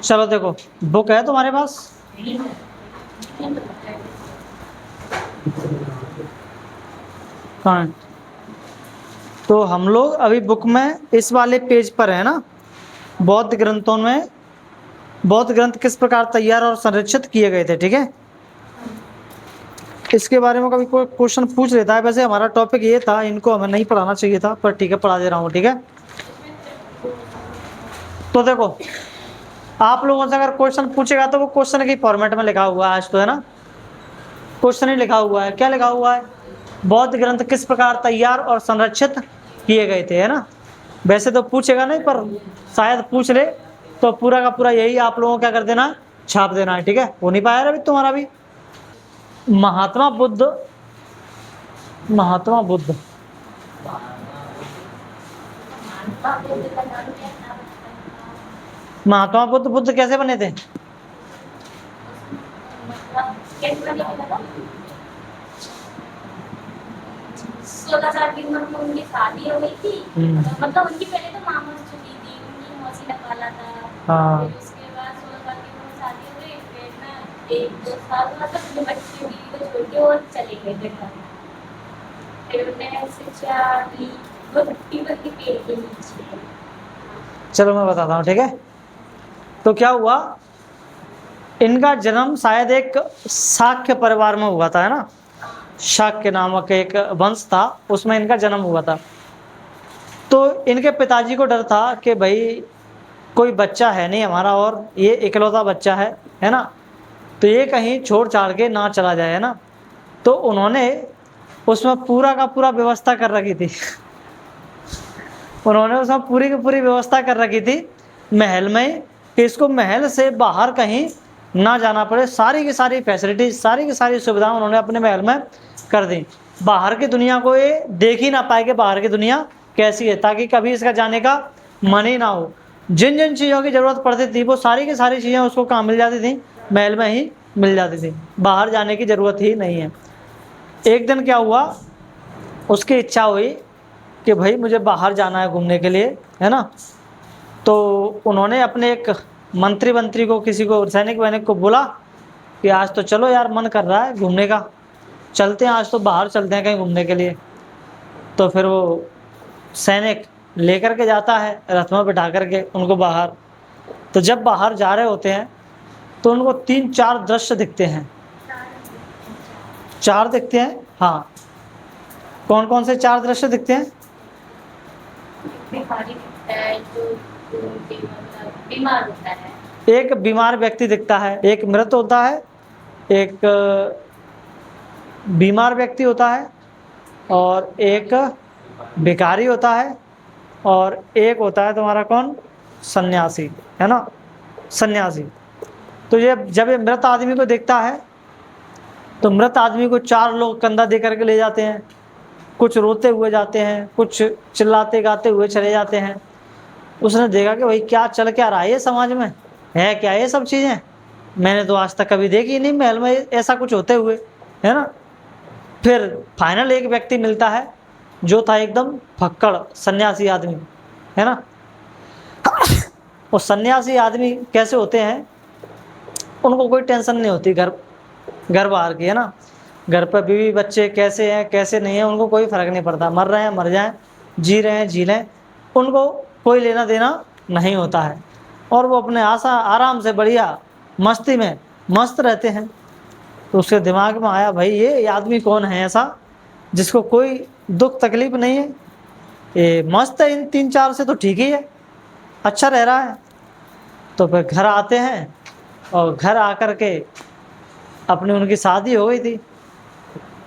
चलो देखो, बुक है तुम्हारे पास? हाँ, तो हम लोग अभी बुक में इस वाले पेज पर है ना, बौद्ध ग्रंथों में बौद्ध ग्रंथ किस प्रकार तैयार और संरक्षित किए गए थे, ठीक है। इसके बारे में कभी कोई क्वेश्चन पूछ लेता है। वैसे हमारा टॉपिक ये था, इनको हमें नहीं पढ़ाना चाहिए था, पर ठीक है पढ़ा दे रहा हूँ, ठीक है। तो देखो, आप लोगों से अगर क्वेश्चन पूछेगा तो वो क्वेश्चन की फॉर्मेट में लिखा हुआ है आज, तो है ना, क्वेश्चन ही लिखा हुआ है। क्या लिखा हुआ है? बौद्ध ग्रंथ किस प्रकार तैयार और संरक्षित किए गए थे, है ना। वैसे तो पूछेगा नहीं, पर शायद पूछ ले तो पूरा का पूरा यही आप लोगों को क्या कर देना, छाप देना है, ठीक है। हो नहीं पाया अभी तुम्हारा भी। महात्मा बुद्ध, महात्मा बुद्ध महात्मा बुद्ध बुद्ध कैसे बने थे? सोलह साल की उम्र में उनकी शादी हो गई थी। मतलब उनकी पहले तो माँ मर चुकी थी, उनकी मौसी ने पाला था। हाँ। फिर उसके बाद 16 साल की उम्र में शादी हो गई, फिर ना 1-2 साल मतलब अपने बच्चे बीवी को छोड़ के और चले गए थे घर। फिर उन्हें शिक्षा ली पीपल के पेड़ के नीचे। चलो मैं बताता हूँ, ठीक है। तो क्या हुआ, इनका जन्म शायद एक शाक्य परिवार में हुआ था, है ना। शाक्य नामक एक वंश था, उसमें इनका जन्म हुआ था। तो इनके पिताजी को डर था कि भाई कोई बच्चा है नहीं हमारा, और ये इकलौता बच्चा है ना, तो ये कहीं छोड़ छाड़ के ना चला जाए, है ना। तो उन्होंने उसमें पूरा का पूरा व्यवस्था कर रखी थी उन्होंने उसमें पूरी की पूरी व्यवस्था कर रखी थी महल में, कि इसको महल से बाहर कहीं ना जाना पड़े। सारी की सारी फैसिलिटी, सारी की सारी सुविधाएं उन्होंने अपने महल में कर दी। बाहर की दुनिया को ये देख ही ना पाए कि बाहर की दुनिया कैसी है, ताकि कभी इसका जाने का मन ही ना हो। जिन जिन चीज़ों की ज़रूरत पड़ती थी वो सारी की सारी चीज़ें उसको कहाँ मिल जाती थी, महल में ही मिल जाती थी, बाहर जाने की ज़रूरत ही नहीं है। एक दिन क्या हुआ, उसकी इच्छा हुई कि भाई मुझे बाहर जाना है घूमने के लिए, है ना। तो उन्होंने अपने एक मंत्री को, किसी को, सैनिक वैनिक को बोला कि आज तो चलो यार, मन कर रहा है घूमने का, चलते हैं आज तो बाहर चलते हैं कहीं घूमने के लिए। तो फिर वो सैनिक लेकर के जाता है रथ में बिठा करके उनको बाहर। तो जब बाहर जा रहे होते हैं तो उनको 3-4 दृश्य दिखते हैं। 4 दिखते हैं, हाँ। कौन कौन से 4 दृश्य दिखते हैं? बीमार होता है, एक बीमार व्यक्ति दिखता है, एक मृत होता है, एक बीमार व्यक्ति होता है, और एक भिखारी होता है, और एक होता है तुम्हारा कौन, सन्यासी, है ना, सन्यासी। तो ये जब ये मृत आदमी को देखता है तो मृत आदमी को 4 लोग कंधा दे करके ले जाते हैं। कुछ रोते हुए जाते हैं, कुछ चिल्लाते गाते हुए चले जाते हैं। उसने देखा कि भाई क्या चल क्या रहा है ये समाज में, है क्या ये सब चीज़ें, मैंने तो आज तक कभी देखी नहीं महल में ऐसा कुछ होते हुए, है ना। फिर फाइनल एक व्यक्ति मिलता है जो था एकदम फक्कड़ सन्यासी आदमी, है ना। वो सन्यासी आदमी कैसे होते हैं, उनको कोई टेंशन नहीं होती घर बाहर की, है ना। घर पर बीवी बच्चे कैसे हैं कैसे नहीं है उनको कोई फर्क नहीं पड़ता, मर रहे हैं मर जाएं, जी रहे हैं जी लें, उनको कोई लेना देना नहीं होता है। और वो अपने आराम से बढ़िया मस्ती में मस्त रहते हैं। तो उसके दिमाग में आया भाई ये आदमी कौन है ऐसा जिसको कोई दुख तकलीफ नहीं है, ये मस्त है, इन 3-4 से तो ठीक ही है, अच्छा रह रहा है। तो फिर घर आते हैं, और घर आकर के अपनी उनकी शादी हो गई थी।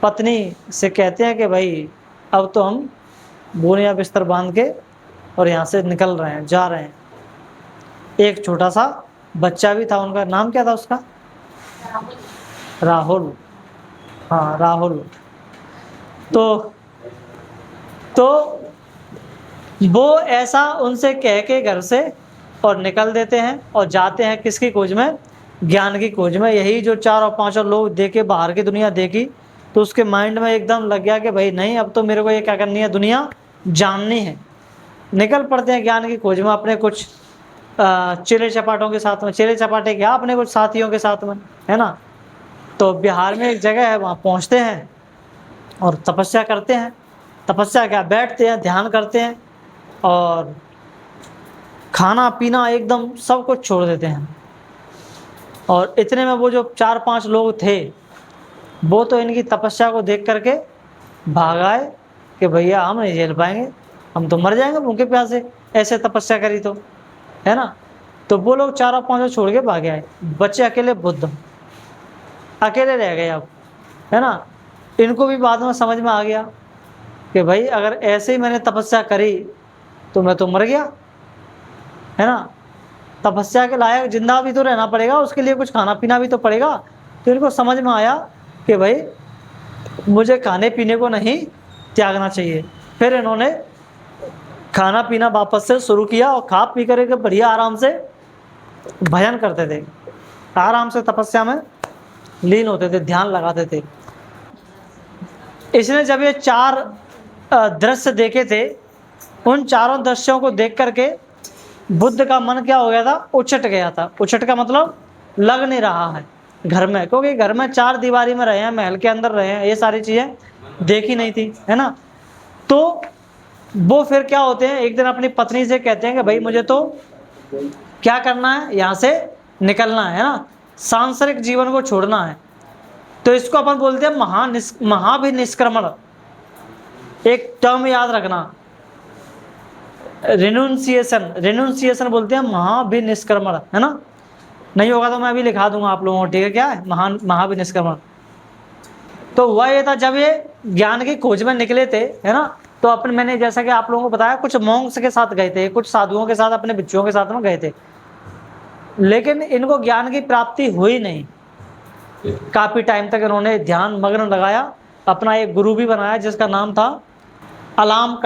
पत्नी से कहते हैं कि भाई अब तो हम बोनिया बिस्तर बांध के और यहाँ से निकल रहे हैं, जा रहे हैं। एक छोटा सा बच्चा भी था, उनका नाम क्या था उसका? राहुल। हाँ राहुल। तो वो ऐसा उनसे कह के घर से और निकल देते हैं और जाते हैं किसकी खोज में, ज्ञान की खोज में। यही जो 4 और 5 और लोग देखे, बाहर की दुनिया देखी, तो उसके माइंड में एकदम लग गया कि भाई नहीं, अब तो मेरे को ये क्या करनी है, दुनिया जाननी है। निकल पड़ते हैं ज्ञान की खोज में अपने कुछ चेले चपाटों के साथ में, चेले चपाटे क्या अपने कुछ साथियों के साथ में, है ना। तो बिहार में एक जगह है, वहाँ पहुँचते हैं और तपस्या करते हैं। तपस्या क्या, बैठते हैं, ध्यान करते हैं और खाना पीना एकदम सब कुछ छोड़ देते हैं। और इतने में वो जो 4-5 लोग थे, वो तो इनकी तपस्या को देख करके भाग आए कि भैया हम नहीं झेल पाएंगे, हम तो मर जाएंगे भूखे प्यासे, ऐसे तपस्या करी तो, है ना। तो वो लोग 4-5 छोड़ के भागे आए, बच्चे अकेले बुद्ध अकेले रह गए अब, है ना। इनको भी बाद में समझ में आ गया कि भाई अगर ऐसे ही मैंने तपस्या करी तो मैं तो मर गया, है ना। तपस्या के लायक जिंदा भी तो रहना पड़ेगा, उसके लिए कुछ खाना पीना भी तो पड़ेगा। तो इनको समझ में आया कि भाई मुझे खाने पीने को नहीं त्यागना चाहिए। फिर इन्होंने खाना पीना वापस से शुरू किया और खा पी करके बढ़िया आराम से भजन करते थे, आराम से तपस्या में लीन होते थे, ध्यान लगाते थे। इसने जब ये 4 दृश्य देखे थे, उन चारों दृश्यों को देख करके बुद्ध का मन क्या हो गया था, उछट गया था। उछट का मतलब लग नहीं रहा है घर में, क्योंकि घर में 4 दीवारी में रहे हैं, महल के अंदर रहे हैं, ये सारी चीजें देखी नहीं थी, है ना। तो वो फिर क्या होते हैं, एक दिन अपनी पत्नी से कहते हैं कि भाई मुझे तो क्या करना है, यहाँ से निकलना है ना, सांसारिक जीवन को छोड़ना है। तो इसको अपन बोलते हैं महाभिनिष्क्रमण। एक टर्म याद रखना, रिनुंसिएशन बोलते हैं महाभिनिष्क्रमण, है ना। नहीं होगा तो मैं अभी लिखा दूंगा आप लोगों को, ठीक है। क्या है महाभिनिष्क्रमण? तो हुआ ये था, जब ये ज्ञान की खोज में निकले थे, है ना, तो अपन मैंने जैसा कि आप लोगों को बताया, कुछ मॉन्क्स के साथ गए थे, कुछ साधुओं के साथ, अपने बच्चों के साथ में गए थे, लेकिन इनको ज्ञान की प्राप्ति हुई नहीं। काफी टाइम तक इन्होंने ध्यान मग्न लगाया, अपना एक गुरु भी बनाया जिसका नाम था अलार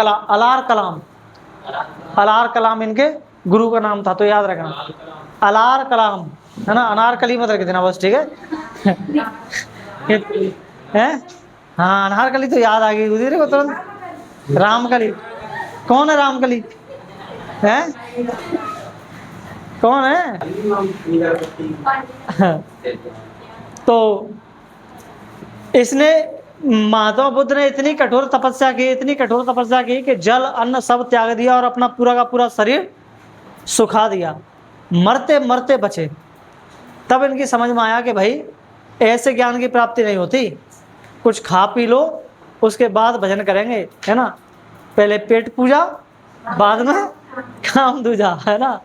कलाम इनके गुरु का नाम था। तो याद रखना, अलार कलाम, है ना। अनारकली मत रख देना बस, ठीक है। हैं? हाँ, अनारकली तो याद आ गई उधर को तुरंत। रामकली, कौन है रामकली? है कौन है? तो इसने, महात्मा बुद्ध ने इतनी कठोर तपस्या की कि जल अन्न सब त्याग दिया और अपना पूरा का पूरा शरीर सुखा दिया, मरते मरते बचे। तब इनकी समझ में आया कि भाई ऐसे ज्ञान की प्राप्ति नहीं होती, कुछ खा पी लो उसके बाद भजन करेंगे, है ना। पहले पेट पूजा, बाद में काम दूजा, है ना।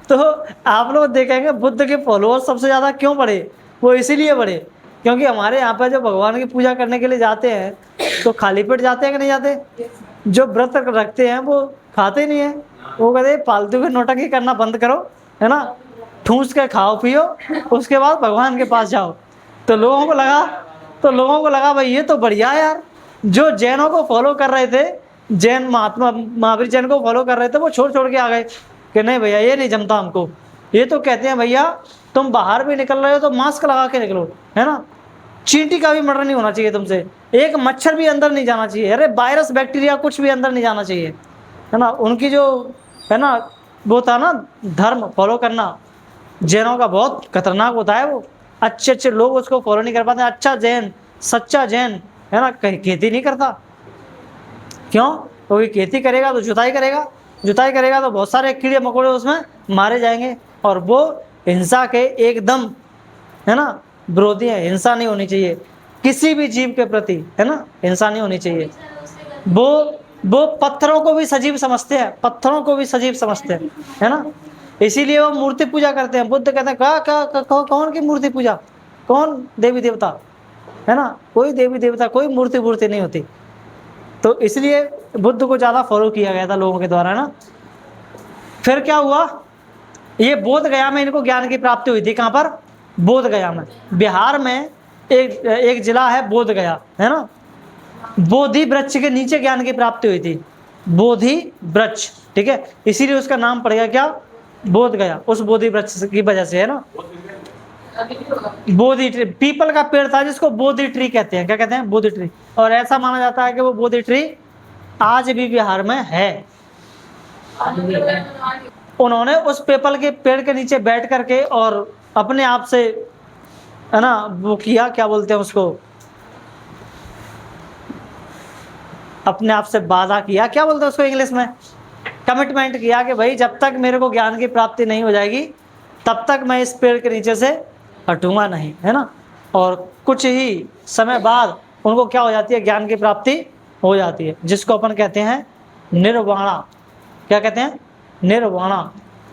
तो आप लोग देखेंगे बुद्ध के फॉलोअर्स सबसे ज़्यादा क्यों बढ़े, वो इसीलिए बढ़े क्योंकि हमारे यहाँ पर जो भगवान की पूजा करने के लिए जाते हैं तो खाली पेट जाते हैं कि नहीं जाते? जो व्रत रखते हैं वो खाते नहीं है, वो कहते हैं फालतू के नौटंकी करना बंद करो, है ना, ठूस के खाओ पियो, उसके बाद भगवान के पास जाओ। तो लोगों को लगा भाई ये तो बढ़िया है यार। जो जैनों को फॉलो कर रहे थे, जैन महात्मा महावीर जैन को फॉलो कर रहे थे, वो छोड़ के आ गए कि नहीं भैया ये नहीं जमता हमको। ये तो कहते हैं भैया तुम बाहर भी निकल रहे हो तो मास्क लगा के निकलो, है ना। चींटी का भी मर्डर नहीं होना चाहिए तुमसे, एक मच्छर भी अंदर नहीं जाना चाहिए, अरे वायरस बैक्टीरिया कुछ भी अंदर नहीं जाना चाहिए, है ना। उनकी जो है ना वो था ना धर्म फॉलो करना, जैनों का बहुत खतरनाक होता है। वो अच्छे लोग उसको फॉलो नहीं कर पाते। अच्छा जैन, सच्चा जैन, है ना, कहीं खेती नहीं करता। क्यों? क्योंकि खेती करेगा तो जुताई करेगा तो बहुत सारे कीड़े मकोड़े उसमें मारे जाएंगे, और वो हिंसा के एकदम, है ना, विरोधी है। हिंसा नहीं होनी चाहिए किसी भी जीव के प्रति, है ना, हिंसा नहीं होनी चाहिए। वो पत्थरों को भी सजीव समझते हैं, है ना। इसीलिए वो मूर्ति पूजा करते हैं। बुद्ध कहते हैं कौन की मूर्ति पूजा, कौन देवी देवता, है ना, कोई देवी देवता कोई मूर्ति नहीं होती। तो इसलिए बुद्ध को ज़्यादा फॉलो किया गया था लोगों के द्वारा, ना। फिर क्या हुआ, ये बोध गया में इनको ज्ञान की प्राप्ति हुई थी। कहाँ पर? बोध गया में। बिहार में एक जिला है बोध गया, है ना। बोधि वृक्ष के नीचे ज्ञान की प्राप्ति हुई थी, बोधि वृक्ष, ठीक है। इसीलिए उसका नाम पड़ गया क्या, बोध गया, उस बोधि वृक्ष की वजह से, है ना। बोधि ट्री, पीपल का पेड़ था जिसको बोधि ट्री कहते हैं। क्या कहते हैं? बोधि ट्री। और ऐसा माना जाता है कि वो बोधि ट्री आज भी बिहार में है। उन्होंने उस पीपल के पेड़ के नीचे बैठ करके और अपने आप से, है ना, वो किया, क्या बोलते हैं उसको, अपने आप से वादा किया, क्या बोलते हैं उसको इंग्लिश में, कमिटमेंट किया कि भाई जब तक मेरे को ज्ञान की प्राप्ति नहीं हो जाएगी तब तक मैं इस पेड़ के नीचे से हटूंगा नहीं, है ना। और कुछ ही समय बाद उनको क्या हो जाती है, ज्ञान की प्राप्ति हो जाती है, जिसको अपन कहते हैं निर्वाणा। क्या कहते हैं? निर्वाणा।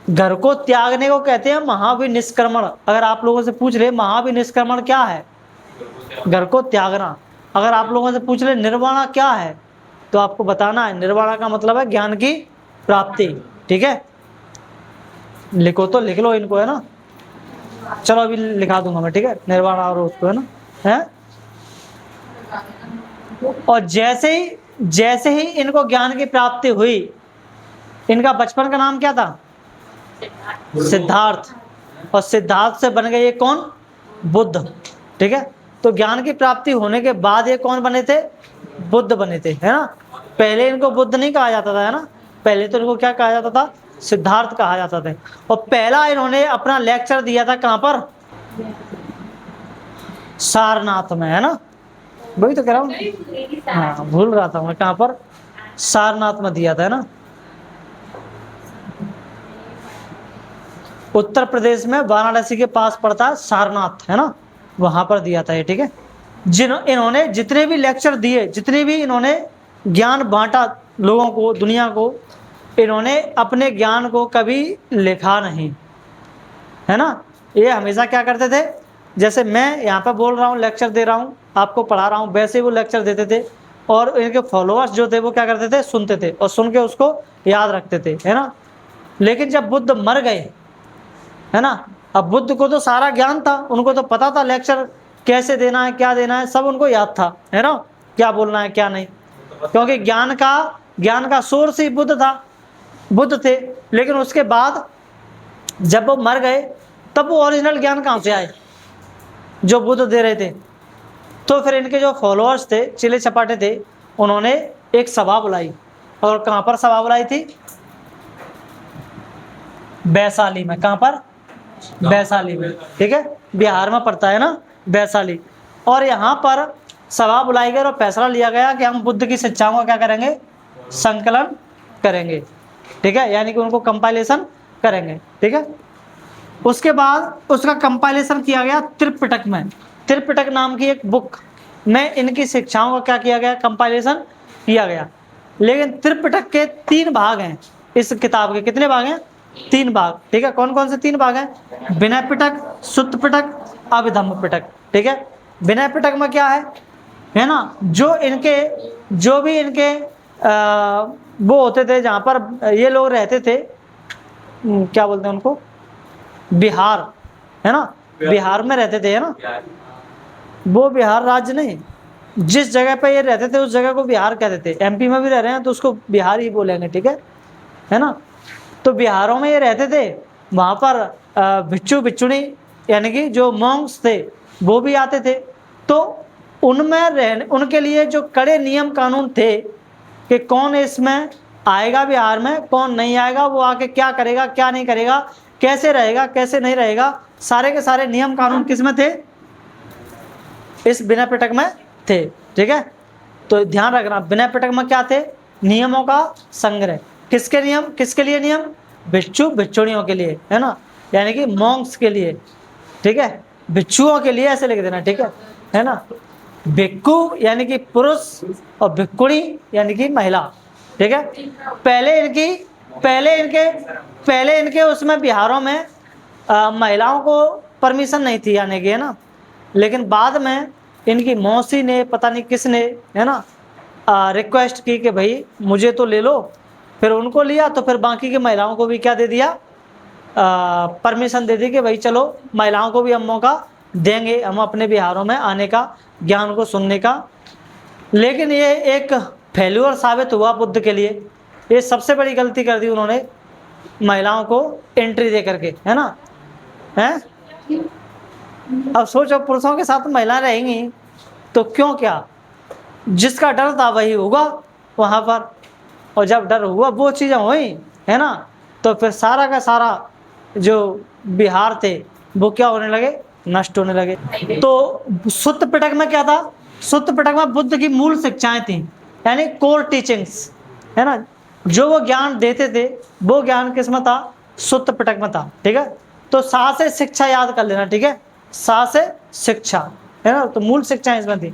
घर को त्यागने को कहते हैं महाविनिष्क्रमण। अगर आप लोगों से पूछ ले महाविनिष्क्रमण क्या है, घर को त्यागना। अगर आप लोगों से पूछ ले निर्वाणा क्या है, तो आपको बताना है निर्वाणा का मतलब है ज्ञान की प्राप्ति। ठीक है, लिखो तो लिख लो इनको, है ना। चलो अभी लिखा दूंगा मैं, ठीक है, निर्वाणा और उसको, है ना, है। और जैसे ही इनको ज्ञान की प्राप्ति हुई, इनका बचपन का नाम क्या था? सिद्धार्थ। और सिद्धार्थ से बन गए ये कौन? बुद्ध। ठीक है, तो ज्ञान की प्राप्ति होने के बाद ये कौन बने थे? बुद्ध बने थे, है ना। पहले इनको बुद्ध नहीं कहा जाता था, है ना, पहले तो इनको क्या कहा जाता था? सिद्धार्थ कहा जाता था। और पहला इन्होंने अपना लेक्चर दिया था कहां पर? सारनाथ में, है ना। वही तो कह रहा हूँ, हाँ भूल रहा था मैं, कहां पर? सारनाथ में दिया था, है ना। उत्तर प्रदेश में वाराणसी के पास पड़ता है सारनाथ, है ना, वहां पर दिया था ये। ठीक है, इन्होंने जितने भी लेक्चर दिए, जितने भी इन्होंने ज्ञान बांटा लोगों को, दुनिया को, इन्होंने अपने ज्ञान को कभी लिखा नहीं, है ना। ये हमेशा क्या करते थे, जैसे मैं यहाँ पर बोल रहा हूँ, लेक्चर दे रहा हूँ, आपको पढ़ा रहा हूँ, वैसे वो लेक्चर देते थे। और इनके फॉलोअर्स जो थे वो क्या करते थे? सुनते थे और सुन के उसको याद रखते थे, है ना। लेकिन जब बुद्ध मर गए, है ना, अब बुद्ध को तो सारा ज्ञान था, उनको तो पता था लेक्चर कैसे देना है, क्या देना है, सब उनको याद था, है ना, क्या बोलना है क्या नहीं, क्योंकि ज्ञान का सोर्स ही बुद्ध था, बुद्ध थे। लेकिन उसके बाद जब वो मर गए तब वो ओरिजिनल ज्ञान कहाँ से आए जो बुद्ध दे रहे थे? तो फिर इनके जो फॉलोअर्स थे, चिले चपाटे थे, उन्होंने एक सभा बुलाई। और कहाँ पर सभा बुलाई थी? वैशाली में। कहाँ पर? वैशाली में। ठीक है, बिहार में पड़ता है ना वैशाली। और यहाँ पर सभा बुलाई गई और फैसला लिया गया कि हम बुद्ध की शिक्षाओं का क्या करेंगे? संकलन करेंगे। ठीक है, यानी कि उनको कंपाइलेशन करेंगे। ठीक है, उसके बाद उसका कंपाइलेशन किया गया त्रिपिटक में। त्रिपिटक नाम की एक बुक में इनकी शिक्षाओं का क्या किया गया? कंपाइलेशन किया गया। लेकिन त्रिपिटक के 3 भाग हैं। इस किताब के कितने भाग हैं? 3 भाग। ठीक है, कौन कौन से 3 भाग हैं? विनय पिटक, सुत्त पिटक, अभिधम्म पिटक। ठीक है, विनय पिटक में क्या है ना, जो भी इनके वो होते थे, जहाँ पर ये लोग रहते थे, क्या बोलते हैं उनको? बिहार, है ना, बिहार में रहते थे, है ना। वो बिहार राज्य नहीं, जिस जगह पे ये रहते थे उस जगह को बिहार कहते थे। एमपी में भी रह रहे हैं तो उसको बिहार ही बोलेंगे। ठीक है ना। तो बिहारों में ये रहते थे, वहाँ पर भिक्षु भिक्षुणी यानी कि जो मॉन्क्स थे वो भी आते थे। तो उनके लिए जो कड़े नियम कानून थे कि कौन इसमें आएगा बिहार में, कौन नहीं आएगा, वो आके क्या करेगा क्या नहीं करेगा, कैसे रहेगा कैसे नहीं रहेगा, सारे के सारे नियम कानून किस में थे? इस विनय पिटक में थे। ठीक है, तो ध्यान रखना, विनय पिटक में क्या थे? नियमों का संग्रह। किसके नियम? किसके लिए नियम? भिक्षु भिक्षुणियों के लिए, है ना, यानी कि मॉन्क्स के लिए। ठीक है, भिक्षुओं के लिए ऐसे लिख देना। ठीक है ना। भिक्खु यानी कि पुरुष और भिक्खुणी यानी कि महिला। ठीक है, पहले इनके उसमें बिहारों में महिलाओं को परमिशन नहीं थी आने की, है ना। लेकिन बाद में इनकी मौसी ने, पता नहीं किसने, है ना, रिक्वेस्ट की कि भाई मुझे तो ले लो। फिर उनको लिया तो फिर बाकी की महिलाओं को भी क्या दे दिया? परमिशन दे दी कि भाई चलो महिलाओं को भी हम मौका देंगे, हम अपने बिहारों में आने का, ज्ञान को सुनने का। लेकिन ये एक फेल्यूर साबित हुआ बुद्ध के लिए। ये सबसे बड़ी गलती कर दी उन्होंने, महिलाओं को एंट्री दे करके, है ना। हैं, अब सोचो पुरुषों के साथ महिलाएं रहेंगी तो क्यों क्या? जिसका डर था वही होगा वहाँ पर। और जब डर हुआ वो चीज़ें हुई, है ना, तो तो फिर सारा का सारा जो विहार थे वो क्या होने लगे, नष्ट होने लगे। तो सुत्त पिटक में क्या था, सुत्त पिटक में बुद्ध की मूल शिक्षाएं थी, यानी कोर टीचिंग्स, है ना, जो वो ज्ञान देते थे वो ज्ञान किसमें था, सुत्त पिटक में था। ठीक है, तो सा से शिक्षा याद कर लेना। ठीक है, सा से शिक्षा, है ना, तो मूल शिक्षाएं इसमें थी।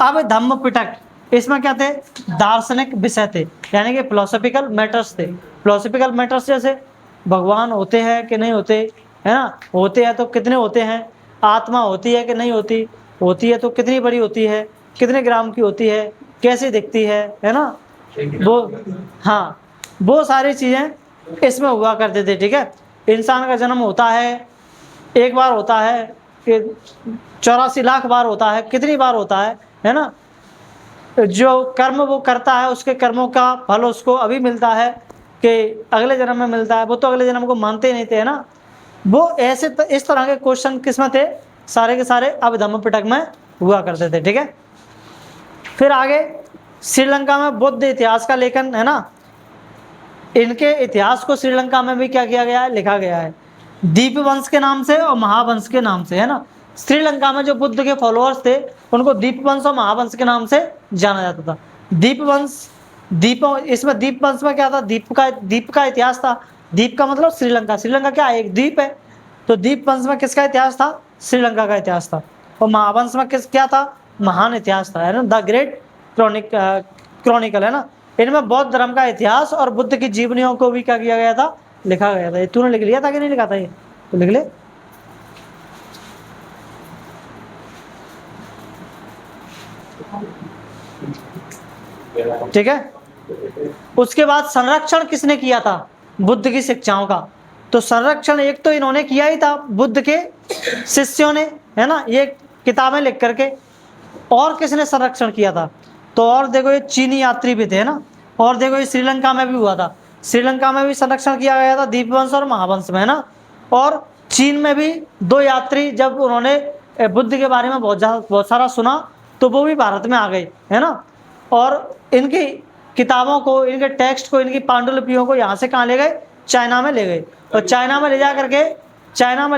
अब धम्म पिटक, इसमें क्या थे, दार्शनिक विषय थे, यानी कि फिलोसॉफिकल मैटर्स थे। फिलोसॉफिकल मैटर्स जैसे भगवान होते हैं कि नहीं होते, है ना, होते हैं तो कितने होते हैं, आत्मा होती है कि नहीं होती, होती है तो कितनी बड़ी होती है, कितने ग्राम की होती है, कैसे दिखती है ना, वो, हाँ, वो सारी चीज़ें इसमें हुआ करते थे। ठीक है, इंसान का जन्म होता है, एक बार होता है कि 84 लाख बार होता है, कितनी बार होता है ना, जो कर्म वो करता है उसके कर्मों का फल उसको अभी मिलता है कि अगले जन्म में मिलता है, वो तो अगले जन्म को मानते ही नहीं थे, है ना। वो ऐसे इस तरह के क्वेश्चन किसमें थे, सारे के सारे अब धम्म पिटक में हुआ करते थे। ठीक है, फिर आगे श्रीलंका में बौद्ध इतिहास का लेखन, है ना, इनके इतिहास को श्रीलंका में भी क्या किया गया है, लिखा गया है, दीपवंश के नाम से और महावंश के नाम से, है ना। श्रीलंका में जो बुद्ध के फॉलोअर्स थे उनको दीपवंश और महावंश के नाम से जाना जाता था। दीपवंश, इसमें दीपवंश में क्या था, दीप का इतिहास था। दीप का मतलब श्रीलंका, श्रीलंका क्या है, एक द्वीप है, तो दीपवंश में किसका इतिहास था, श्रीलंका का इतिहास था। और महावंश में क्या था, महान इतिहास था, है ना, द ग्रेट क्रॉनिकल, है ना। इनमें बौद्ध धर्म का इतिहास और बुद्ध की जीवनियों को भी क्या किया गया था, लिखा गया था। ये तूने लिख लिया था कि नहीं लिखा था, ये तो लिख ले। ठीक है, उसके बाद संरक्षण किसने किया था बुद्ध की शिक्षाओं का, तो संरक्षण एक तो इन्होंने किया ही था बुद्ध के शिष्यों ने, है ना, ये किताबें लिख करके। और किसने संरक्षण किया था, तो और देखो ये चीनी यात्री भी थे, है ना, और देखो ये श्रीलंका में भी हुआ था, श्रीलंका में भी संरक्षण किया गया था दीपवंश और महावंश में, है ना। और चीन में भी 2 यात्री जब उन्होंने बुद्ध के बारे में बहुत सारा सुना तो वो भी भारत में आ गए, है ना। और इनकी किताबों को, इनके टेक्स्ट को, इनकी पांडुलिपियों को यहाँ से कहाँ ले गए, चाइना में ले गए। और चाइना में ले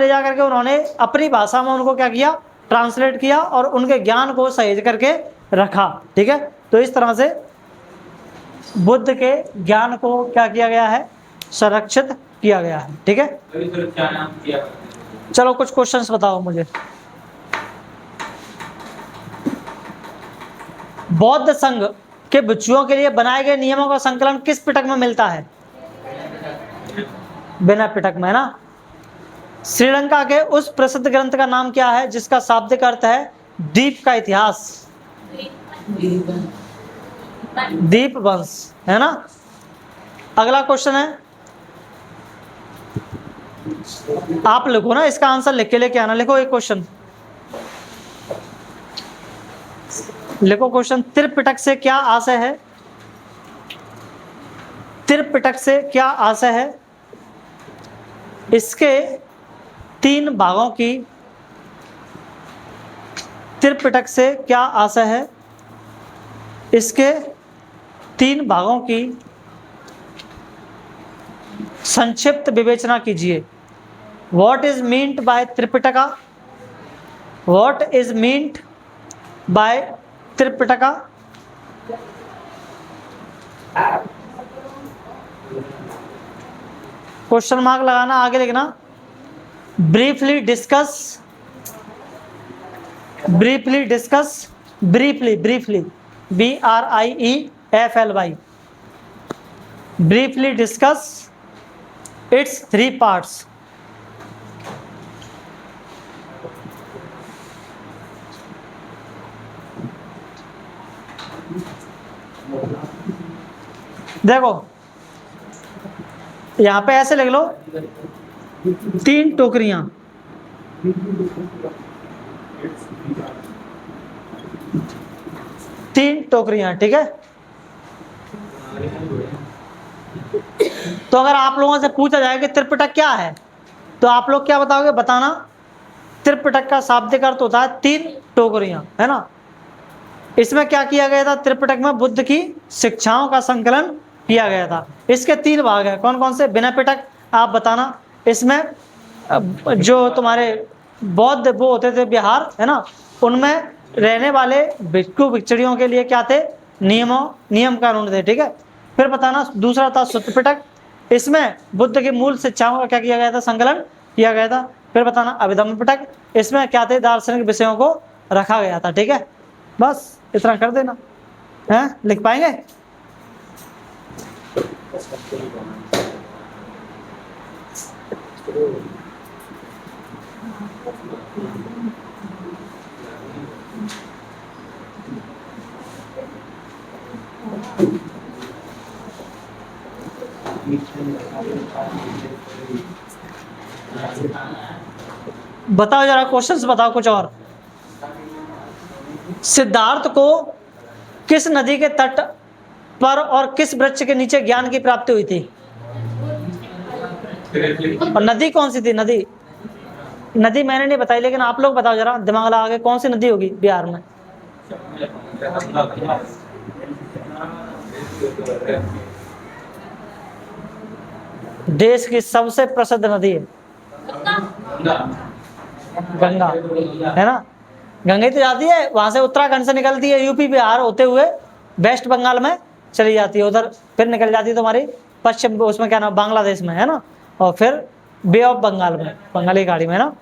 जा करके उन्होंने अपनी भाषा में उनको क्या किया, ट्रांसलेट किया और उनके ज्ञान को सहेज करके रखा। ठीक है, तो इस तरह से बुद्ध के ज्ञान को क्या किया गया है, संरक्षित किया गया है। ठीक है, चलो कुछ क्वेश्चंस बताओ मुझे। बौद्ध संघ के भिक्षुओं के लिए बनाए गए नियमों का संकलन किस पिटक में मिलता है, बिना पिटक में, है ना। श्रीलंका के उस प्रसिद्ध ग्रंथ का नाम क्या है जिसका शाब्दिक अर्थ है द्वीप का इतिहास, दीपवंश, है ना। अगला क्वेश्चन है, आप लिखो ना, इसका आंसर लिख के लेके आना। लिखो एक क्वेश्चन, लिखो क्वेश्चन, त्रिपिटक से क्या आशय है, त्रिपिटक से क्या आशय है, इसके 3 भागों की, त्रिपिटक से क्या आशय है, इसके 3 भागों की संक्षिप्त विवेचना कीजिए। What is meant by Tripitaka, what is meant by Tripitaka. Question mark लगाना, आगे लिखना। Briefly discuss, briefly discuss, briefly, briefly, BRIEFLY, briefly discuss it's 3 parts. देखो यहां पे ऐसे लिख लो, 3 टोकरियां, 3 टोकरियां, ठीक है। तो अगर आप लोगों से पूछा जाए कि त्रिपिटक क्या है, तो आप लोग क्या बताओगे, बताना। त्रिपिटक का शाब्दिक अर्थ होता है 3 टोकरियां, है ना। इसमें क्या किया गया था, त्रिपिटक में बुद्ध की शिक्षाओं का संकलन किया गया था। इसके 3 भाग हैं, कौन कौन से? विनय पिटक आप बताना। इसमें जो तुम्हारे बौद्ध वो होते थे बिहार, है ना, उनमें रहने वाले भिक्षु भिक्षुणियों के लिए क्या थे? नियम कानून थे, ठीक है। फिर बताना दूसरा था सूत्र पिटक, इसमें बुद्ध की मूल शिक्षाओं का क्या किया गया था? संकलन किया गया था। फिर बताना अभिधम्म पिटक, इसमें क्या थे? दार्शनिक विषयों को रखा गया था, ठीक है। बस इतना कर देना है, लिख पाएंगे? बताओ जरा, क्वेश्चंस बताओ कुछ और। सिद्धार्थ को किस नदी के तट पर और किस वृक्ष के नीचे ज्ञान की प्राप्ति हुई थी? और नदी कौन सी थी? नदी मैंने नहीं बताई, लेकिन आप लोग बताओ जरा, दिमाग लगा के, कौन सी नदी होगी बिहार में? देश की सबसे प्रसिद्ध नदी है गंगा, है ना। गंगा तो जाती है वहां से, उत्तराखंड से निकलती है, यूपी बिहार होते हुए वेस्ट बंगाल में चली जाती है, उधर फिर निकल जाती है तुम्हारी पश्चिम, उसमें क्या नाम, बांग्लादेश में, है ना, और फिर बे ऑफ बंगाल में, बंगाली खाड़ी में, है ना।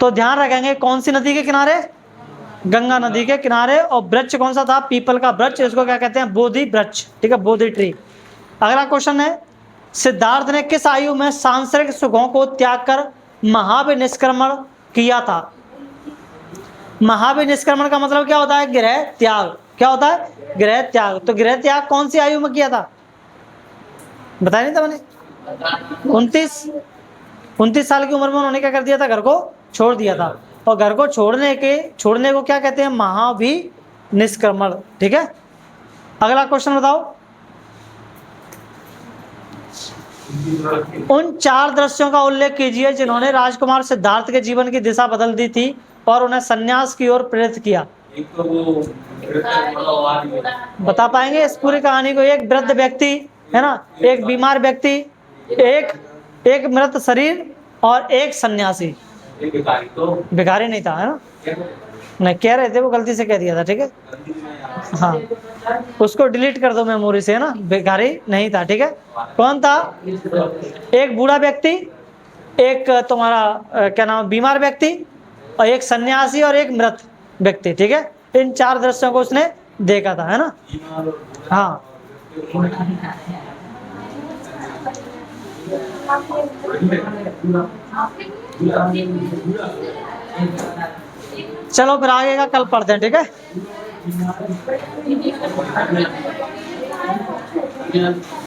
तो ध्यान रखेंगे कौन सी नदी के किनारे? गंगा नदी के किनारे। और वृक्ष कौन सा था? पीपल का वृक्ष, इसको क्या कहते हैं? बोधि वृक्ष, ठीक है, बोधि ट्री। अगला क्वेश्चन है, सिद्धार्थ ने किस आयु में सांसारिक सुखों को त्याग कर महाविनिष्क्रमण किया था? महाविनिष्क्रमण का मतलब क्या होता है? गृह त्याग। क्या होता है? गृह त्याग। तो गृह त्याग कौन सी आयु में किया था? बताया नहीं था मैंने? 29 साल की उम्र में उन्होंने क्या कर दिया था? घर को छोड़ दिया था। और घर को छोड़ने को क्या कहते हैं? महाविनिष्क्रमण, ठीक है। अगला क्वेश्चन बताओ, उन 4 दृश्यों का उल्लेख कीजिए जिन्होंने राजकुमार सिद्धार्थ के जीवन की दिशा बदल दी थी और उन्हें संन्यास की ओर प्रेरित किया। बता पाएंगे इस पूरी कहानी को? एक वृद्ध व्यक्ति, है ना, एक बीमार व्यक्ति, एक मृत शरीर और एक सन्यासी। भिखारी नहीं था, है ना, नहीं कह रहे थे, वो गलती से कह दिया था, ठीक है। हाँ, उसको डिलीट कर दो मेमोरी से, है ना, भिखारी नहीं था, ठीक है। कौन था? एक बूढ़ा व्यक्ति, एक तुम्हारा क्या नाम, बीमार व्यक्ति, और एक सन्यासी और एक मृत व्यक्ति, ठीक है। इन 4 दृश्यों को उसने देखा था, है ना। हाँ, चलो फिर आगे का कल पढ़ते हैं, ठीक है।